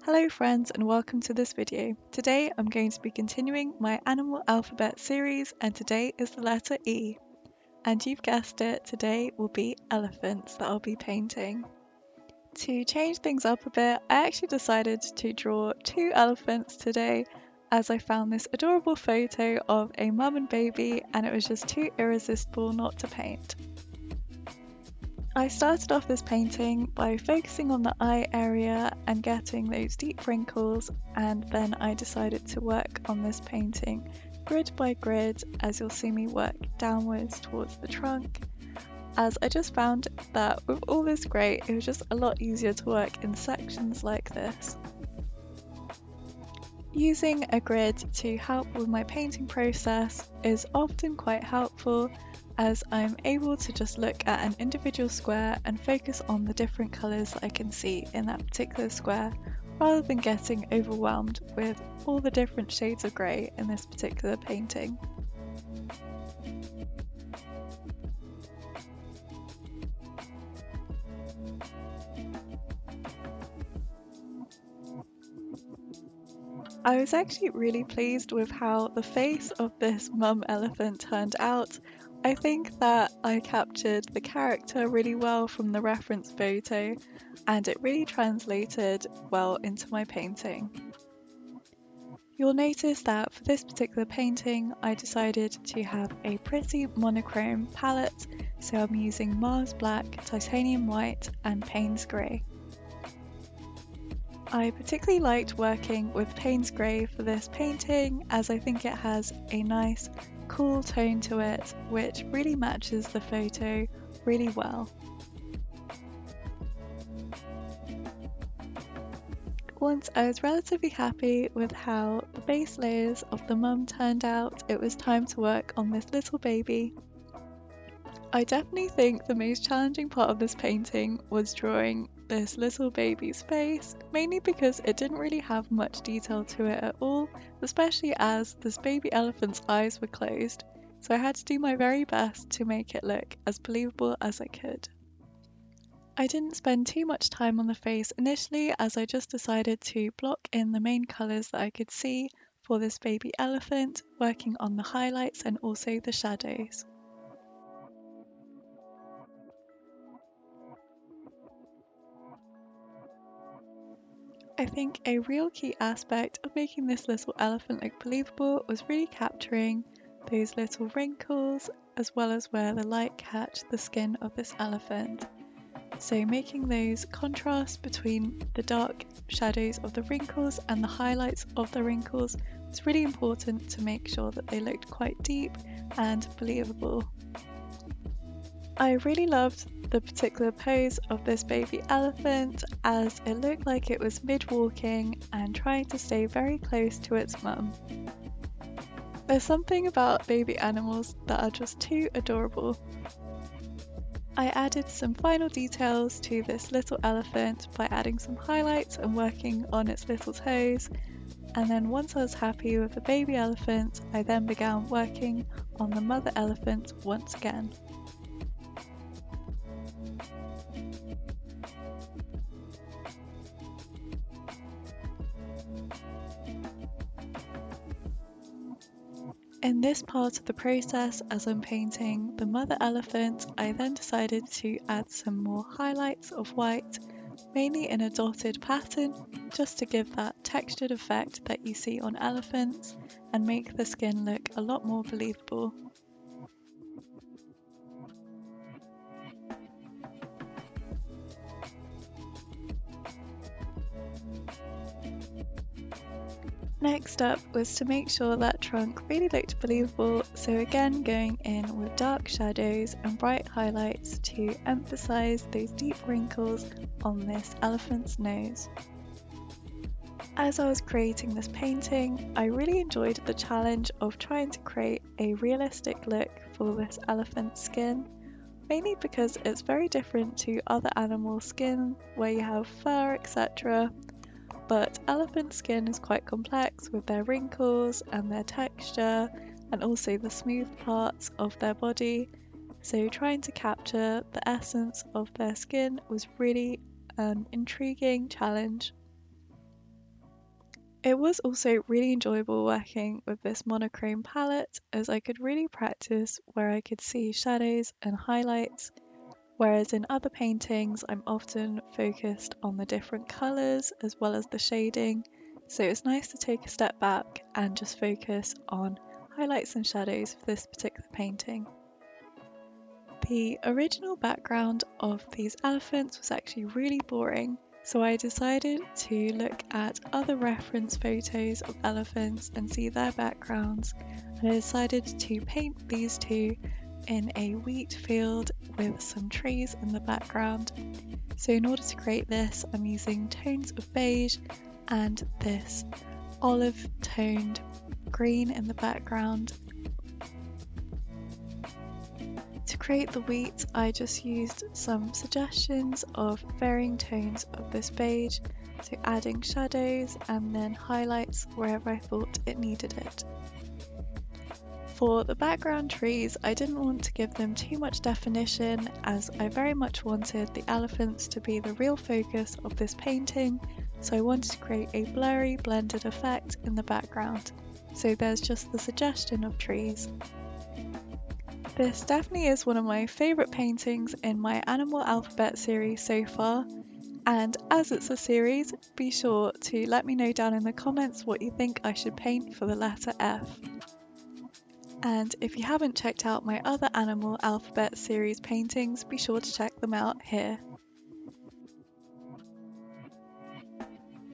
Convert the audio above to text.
Hello friends and welcome to this video. Today I'm going to be continuing my animal alphabet series and today is the letter E. And you've guessed it, today will be elephants that I'll be painting. To change things up a bit, I actually decided to draw two elephants today as I found this adorable photo of a mum and baby and it was just too irresistible not to paint. I started off this painting by focusing on the eye area and getting those deep wrinkles, and then I decided to work on this painting grid by grid as you'll see me work downwards towards the trunk, as I just found that with all this grey it was just a lot easier to work in sections like this. Using a grid to help with my painting process is often quite helpful as I'm able to just look at an individual square and focus on the different colours I can see in that particular square rather than getting overwhelmed with all the different shades of grey in this particular painting. I was actually really pleased with how the face of this mum elephant turned out. I think that I captured the character really well from the reference photo and it really translated well into my painting. You'll notice that for this particular painting I decided to have a pretty monochrome palette, so I'm using Mars Black, Titanium White and Payne's Grey. I particularly liked working with Payne's Grey for this painting as I think it has a nice cool tone to it which really matches the photo really well. Once I was relatively happy with how the base layers of the mum turned out, it was time to work on this little baby. I definitely think the most challenging part of this painting was drawing this little baby's face, mainly because it didn't really have much detail to it at all, especially as this baby elephant's eyes were closed, so I had to do my very best to make it look as believable as I could. I didn't spend too much time on the face initially as I just decided to block in the main colours that I could see for this baby elephant, working on the highlights and also the shadows. I think a real key aspect of making this little elephant look believable was really capturing those little wrinkles as well as where the light catched the skin of this elephant. So making those contrasts between the dark shadows of the wrinkles and the highlights of the wrinkles was really important to make sure that they looked quite deep and believable. I really loved the particular pose of this baby elephant as it looked like it was mid-walking and trying to stay very close to its mum. There's something about baby animals that are just too adorable. I added some final details to this little elephant by adding some highlights and working on its little toes, and then once I was happy with the baby elephant, I then began working on the mother elephant once again. In this part of the process, as I'm painting the mother elephant, I then decided to add some more highlights of white, mainly in a dotted pattern, just to give that textured effect that you see on elephants and make the skin look a lot more believable. Next up was to make sure that trunk really looked believable, so again going in with dark shadows and bright highlights to emphasize those deep wrinkles on this elephant's nose. As I was creating this painting, I really enjoyed the challenge of trying to create a realistic look for this elephant's skin, mainly because it's very different to other animal skin where you have fur, etc. But elephant skin is quite complex with their wrinkles and their texture and also the smooth parts of their body, so trying to capture the essence of their skin was really an intriguing challenge. It was also really enjoyable working with this monochrome palette as I could really practice where I could see shadows and highlights, whereas in other paintings I'm often focused on the different colours as well as the shading, so it's nice to take a step back and just focus on highlights and shadows for this particular painting. The original background of these elephants was actually really boring, so I decided to look at other reference photos of elephants and see their backgrounds, and I decided to paint these two in a wheat field with some trees in the background. So in order to create this, I'm using tones of beige and this olive toned green in the background. To create the wheat, I just used some suggestions of varying tones of this beige, so adding shadows and then highlights wherever I thought it needed it. For the background trees, I didn't want to give them too much definition as I very much wanted the elephants to be the real focus of this painting, so I wanted to create a blurry blended effect in the background, so there's just the suggestion of trees. This definitely is one of my favourite paintings in my Animal Alphabet series so far, and as it's a series, be sure to let me know down in the comments what you think I should paint for the letter F. And if you haven't checked out my other Animal Alphabet series paintings, be sure to check them out here.